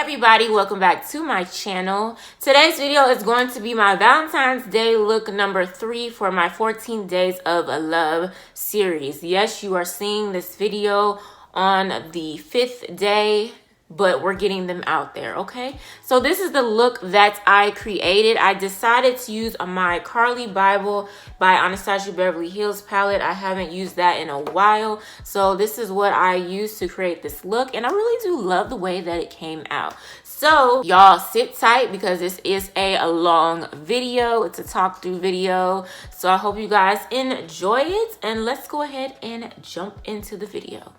everybody, welcome back to my channel. Today's video is going to be my Valentine's Day look number 3 for my 14 Days of Love series. Yes, you are seeing this video on the 5th day, but we're getting them out there, okay? So this is the look that I created. I decided to use my CARLI BYBEL by Anastasia Beverly Hills palette. I haven't used that in a while, so this is what I used to create this look, and I really do love the way that it came out. So y'all sit tight because this is a long video. It's a talk through video, so I hope you guys enjoy it, and let's go ahead and jump into the video.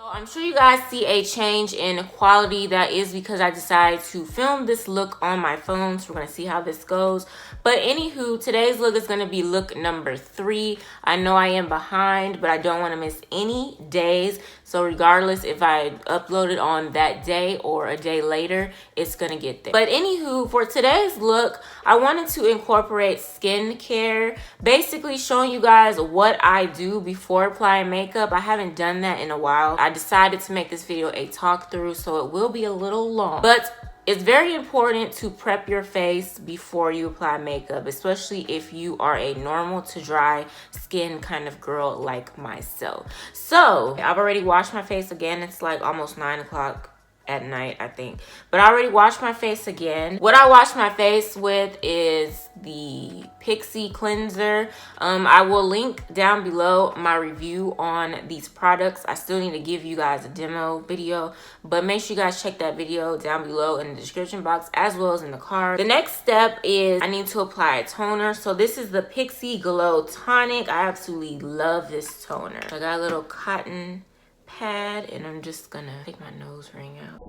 I'm sure you guys see a change in quality. That is because I decided to film this look on my phone, so we're going to see how this goes. But anywho, today's look is going to be look number 3. I know I am behind, but I don't want to miss any days. So regardless if I upload it on that day or a day later, it's going to get there. But anywho, for today's look, I wanted to incorporate skincare, basically showing you guys what I do before applying makeup. I haven't done that in a while. I decided to make this video a talk through, so it will be a little long. But it's very important to prep your face before you apply makeup, especially if you are a normal to dry skin kind of girl like myself. So I've already washed my face again. It's like almost 9 o'clock at night, I think, but I already washed my face again. What I washed my face with is the Pixi cleanser. I will link down below my review on these products. I still need to give you guys a demo video, but make sure you guys check that video down below in the description box as well as in the card. The next step is I need to apply a toner. So this is the Pixi Glow Tonic. I absolutely love this toner. I got a little cotton pad, and I'm just gonna take my nose ring out.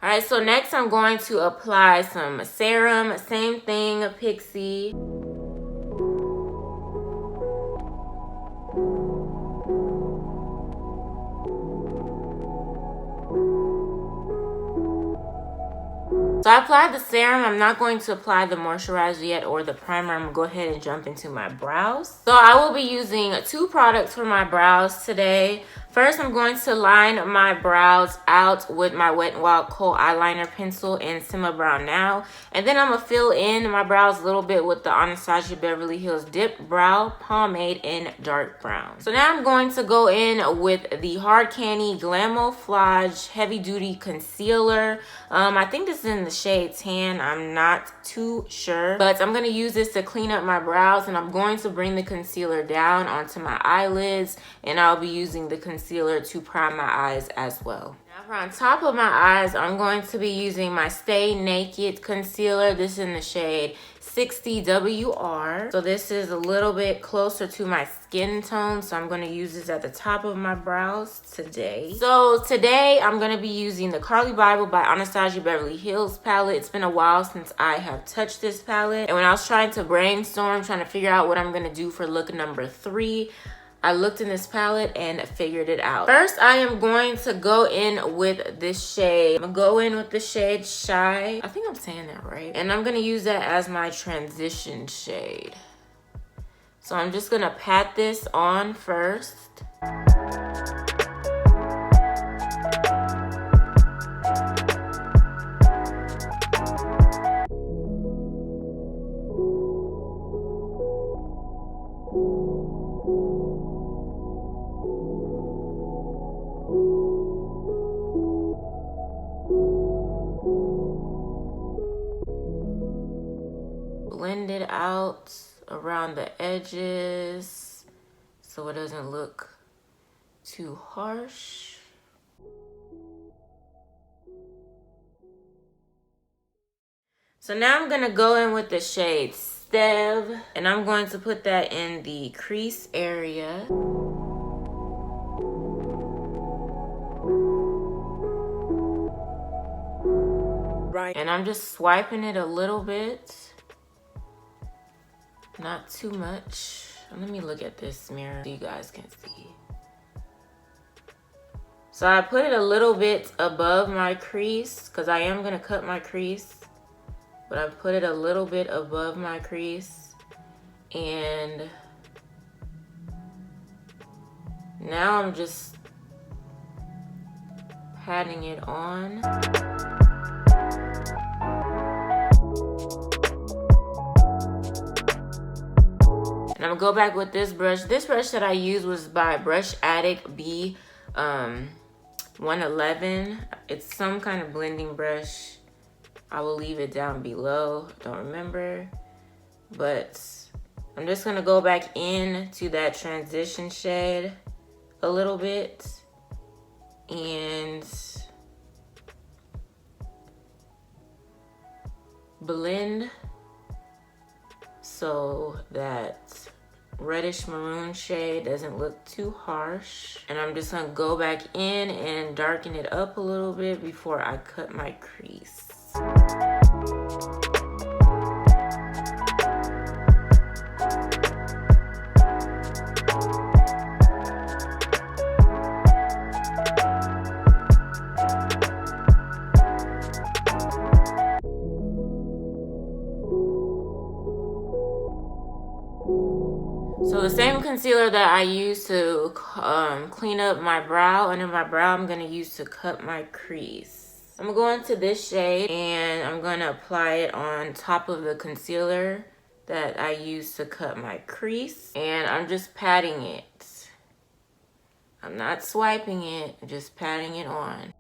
All right, so next I'm going to apply some serum. Same thing, Pixi. So I applied the serum. I'm not going to apply the moisturizer yet or the primer. I'm going to go ahead and jump into my brows. So I will be using 2 products for my brows today. First, I'm going to line my brows out with my Wet n Wild Kohl eyeliner pencil in Simma Brown Now. And then I'm going to fill in my brows a little bit with the Anastasia Beverly Hills Dipbrow Pomade in dark brown. So now I'm going to go in with the Hard Candy Glamoflauge Heavy Duty Concealer. I think this is in the shade Tan. I'm not too sure. But I'm going to use this to clean up my brows. And I'm going to bring the concealer down onto my eyelids. And I'll be using the concealer to prime my eyes as well. Now for on top of my eyes, I'm going to be using my Stay Naked concealer. This is in the shade 60WR. So this is a little bit closer to my skin tone, so I'm going to use this at the top of my brows today. So today I'm going to be using the CARLI BYBEL by Anastasia Beverly Hills palette. It's been a while since I have touched this palette, and when I was trying to brainstorm, trying to figure out what I'm going to do for look number 3, I looked in this palette and figured it out. First, I am going to go in with this shade. I'm gonna go in with the shade Shy. I think I'm saying that right. And I'm gonna use that as my transition shade. So I'm just gonna pat this on first. Blend it out around the edges so it doesn't look too harsh. So now I'm gonna go in with the shade Stev, and I'm going to put that in the crease area. Right. And I'm just swiping it a little bit. Not too much. Let me look at this mirror so you guys can see. So I put it a little bit above my crease because I am going to cut my crease. But I put it a little bit above my crease. And now I'm just patting it on. And I'm gonna go back with this brush. This brush that I used was by Brush Addict B 111. It's some kind of blending brush. I will leave it down below. Don't remember. But I'm just gonna go back into that transition shade a little bit and blend so that reddish maroon shade doesn't look too harsh. And I'm just gonna go back in and darken it up a little bit before I cut my crease. So the same concealer that I use to clean up my brow, under my brow, I'm gonna use to cut my crease. I'm gonna go into this shade and I'm gonna apply it on top of the concealer that I use to cut my crease. And I'm just patting it. I'm not swiping it, I'm just patting it on.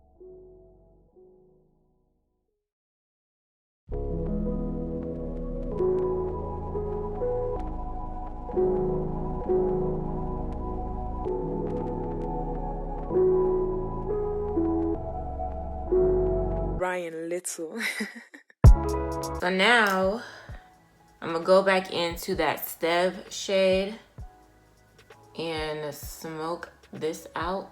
Ryan Little. So now I'm gonna go back into that Stev shade and smoke this out.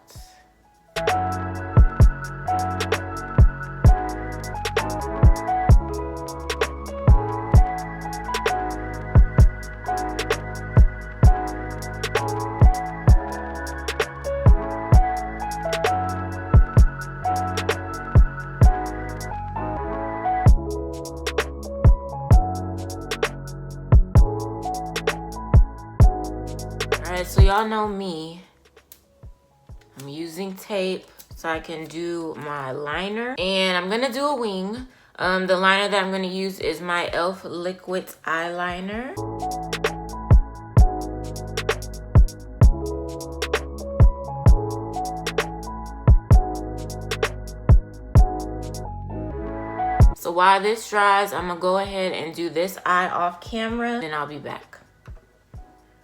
So y'all know me, I'm using tape so I can do my liner, and I'm gonna do a wing. The liner that I'm gonna use is my E.L.F. liquid eyeliner. So while this dries, I'm gonna go ahead and do this eye off camera, then I'll be back.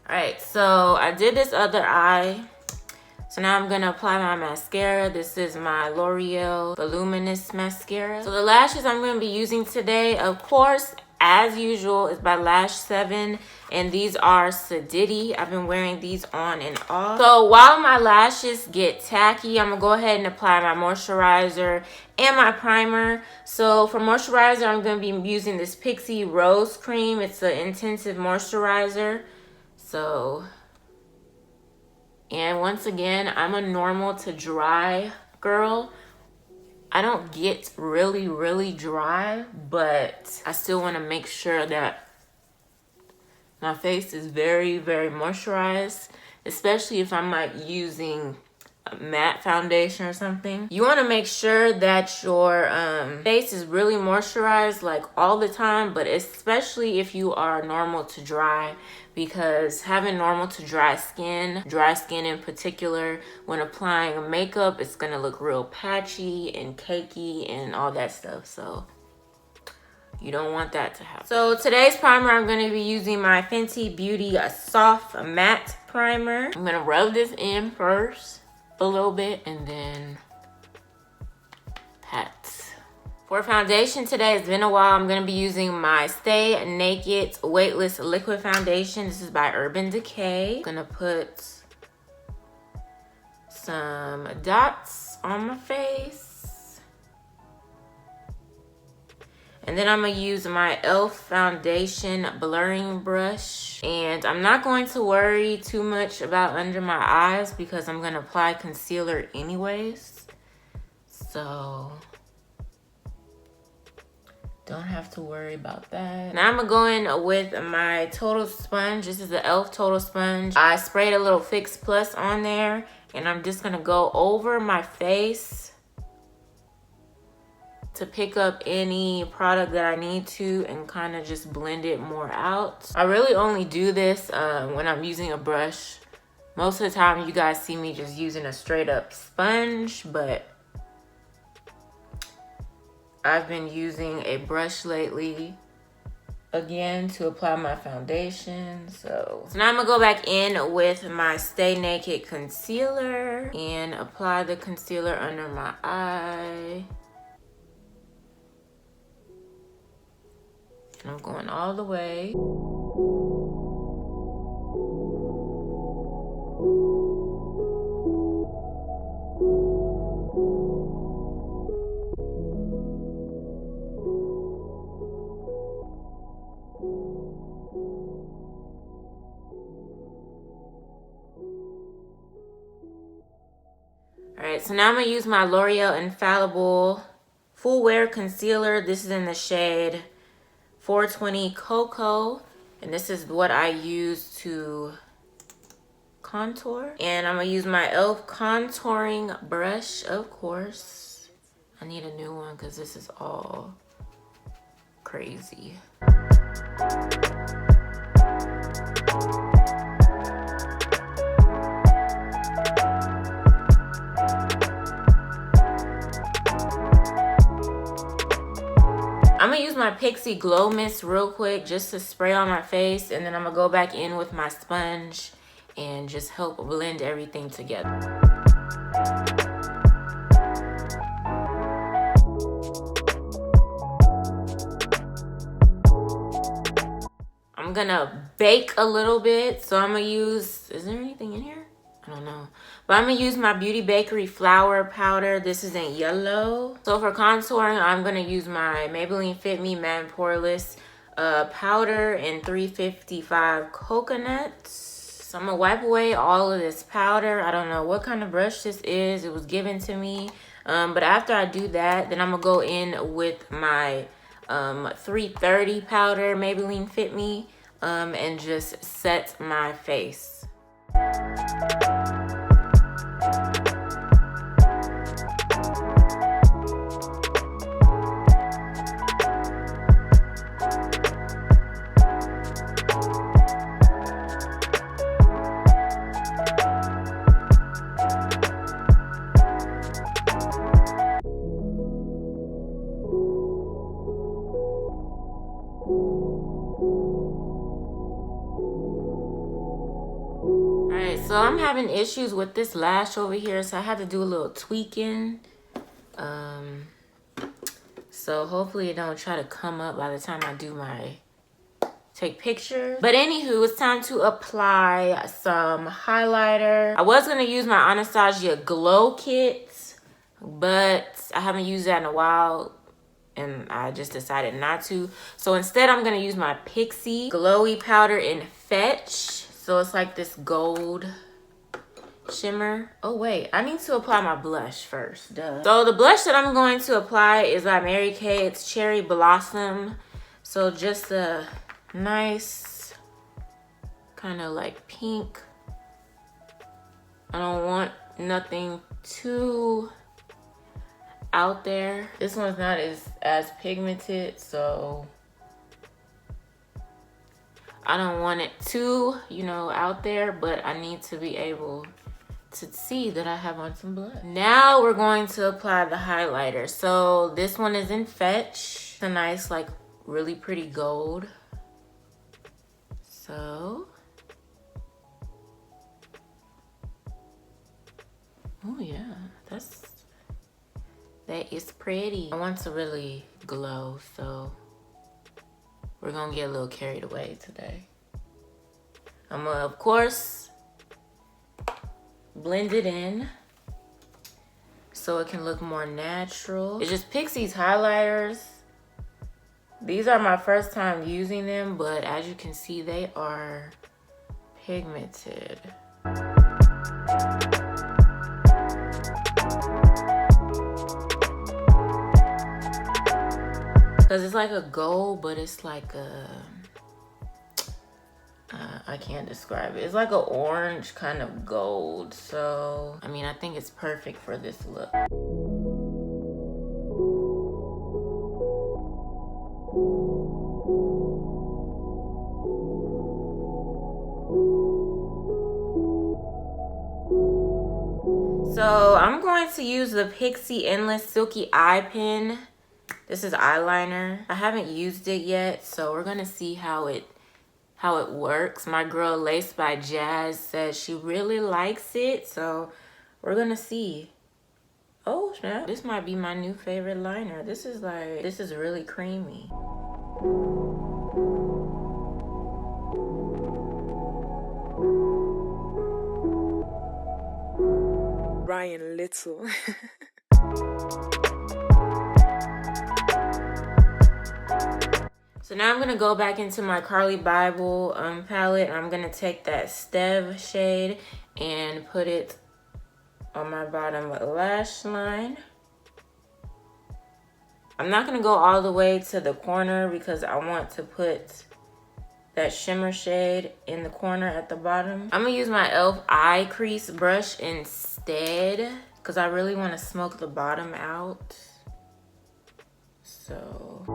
Alright, so I did this other eye. So now I'm gonna apply my mascara. This is my L'Oreal Voluminous mascara. So the lashes I'm gonna be using today, of course, as usual, is by Lash 7. And these are Saddity. I've been wearing these on and off. So while my lashes get tacky, I'm gonna go ahead and apply my moisturizer and my primer. So for moisturizer, I'm gonna be using this Pixi Rose Cream. It's an intensive moisturizer. So, and once again, I'm a normal to dry girl. I don't get really, really dry, but I still want to make sure that my face is very, very moisturized, especially if I'm like using a matte foundation or something. You want to make sure that your face is really moisturized like all the time, but especially if you are normal to dry, because having normal to dry skin in particular, when applying makeup, it's gonna look real patchy and cakey and all that stuff. So you don't want that to happen. So today's primer, I'm gonna be using my Fenty Beauty Soft Matte Primer. I'm gonna rub this in first a little bit and then pat. For foundation today, it's been a while. I'm going to be using my Stay Naked Weightless Liquid Foundation. This is by Urban Decay. I'm going to put some dots on my face. And then I'm going to use my E.L.F. Foundation Blurring Brush. And I'm not going to worry too much about under my eyes because I'm going to apply concealer anyways. So Don't have to worry about that. Now I'm gonna go in with my Total Sponge. This is the E.L.F. Total Sponge. I sprayed a little Fix Plus on there, and I'm just gonna go over my face to pick up any product that I need to and kind of just blend it more out. I really only do this when I'm using a brush. Most of the time you guys see me just using a straight up sponge, but I've been using a brush lately, again, to apply my foundation. So now I'm gonna go back in with my Stay Naked concealer and apply the concealer under my eye. And I'm going all the way. Alright, so now I'm going to use my L'Oreal Infallible Full Wear Concealer. This is in the shade 420 Cocoa. And this is what I use to contour. And I'm going to use my E.L.F. contouring brush, of course. I need a new one because this is all crazy. I'm gonna use my Pixi Glow Mist real quick just to spray on my face, and then I'm gonna go back in with my sponge and just help blend everything together. I'm gonna bake a little bit, so I'm gonna use, is there anything in here? I don't know. But I'm going to use my Beauty Bakery Flour Powder. This is in yellow. So for contouring, I'm going to use my Maybelline Fit Me Matte Poreless powder in 355 Coconuts. So I'm going to wipe away all of this powder. I don't know what kind of brush this is. It was given to me. But after I do that, then I'm going to go in with my 330 powder, Maybelline Fit Me, and just set my face. So I'm having issues with this lash over here, so I had to do a little tweaking. So hopefully it don't try to come up by the time I do my take pictures. But anywho, it's time to apply some highlighter. I was gonna use my Anastasia Glow Kit, but I haven't used that in a while and I just decided not to. So instead I'm gonna use my Pixi Glowy Powder in Fetch. So it's like this gold shimmer. Oh wait, I need to apply my blush first, duh. So the blush that I'm going to apply is by Mary Kay. It's Cherry Blossom. So just a nice kind of like pink. I don't want nothing too out there. This one's not as pigmented, so I don't want it too, you know, out there, but I need to be able to see that I have on some blush. Now we're going to apply the highlighter. So this one is in Fetch. It's a nice, like, really pretty gold. So, oh yeah, that is pretty. I want to really glow, so we're gonna get a little carried away today. I'm gonna, of course, blend it in so it can look more natural. It's just Pixi's highlighters. These are my first time using them, but as you can see, they are pigmented. because it's like a gold, but it's like a I can't describe it. It's like an orange kind of gold. So I mean, I think it's perfect for this look. So I'm going to use the Pixi Endless Silky Eye Pen. This is eyeliner. I haven't used it yet, so we're gonna see how it works. My girl Lace by Jazz says she really likes it, so we're gonna see. Oh snap! This might be my new favorite liner. This is really creamy. Ryan Little. So now I'm gonna go back into my CARLI BYBEL palette. I'm gonna take that Stev shade and put it on my bottom lash line. I'm not gonna go all the way to the corner because I want to put that shimmer shade in the corner at the bottom. I'm gonna use my E.L.F. eye crease brush instead because I really want to smoke the bottom out. So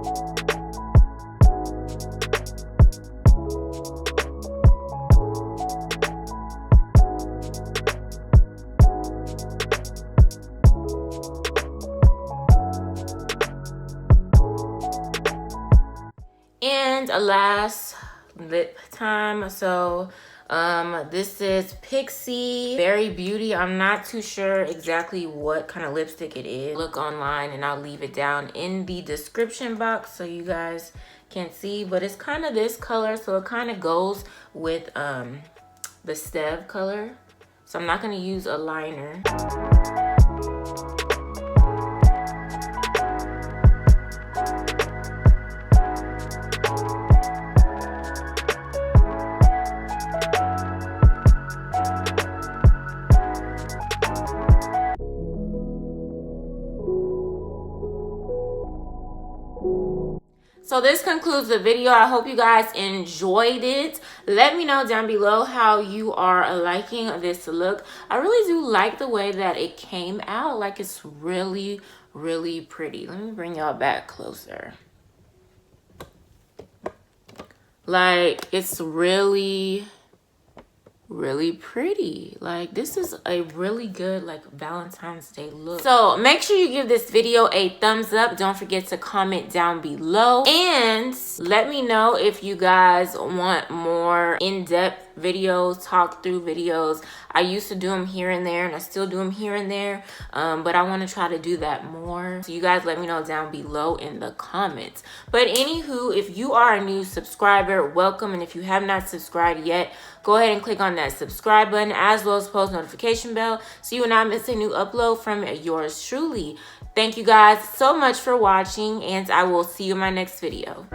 and a last lip time. So this is Pixi Berry Beauty. I'm not too sure exactly what kind of lipstick it is. Look online and I'll leave it down in the description box so you guys can see, but it's kind of this color, so it kind of goes with the Stev color. So I'm not going to use a liner. So this concludes the video. I hope you guys enjoyed it. Let me know down below how you are liking this look. I really do like the way that it came out. Like, it's really, really pretty. Let me bring y'all back closer. Like, it's really, really pretty. Like, this is a really good like Valentine's Day look. So make sure you give this video a thumbs up. Don't forget to comment down below and let me know if you guys want more in-depth videos, talk through videos. I used to do them here and there and I still do them here and there, but I want to try to do that more. So you guys let me know down below in the comments. But anywho, if you are a new subscriber, welcome, and if you have not subscribed yet, go ahead and click on that subscribe button as well as post notification bell so you will not miss a new upload from yours truly. Thank you guys so much for watching, and I will see you in my next video.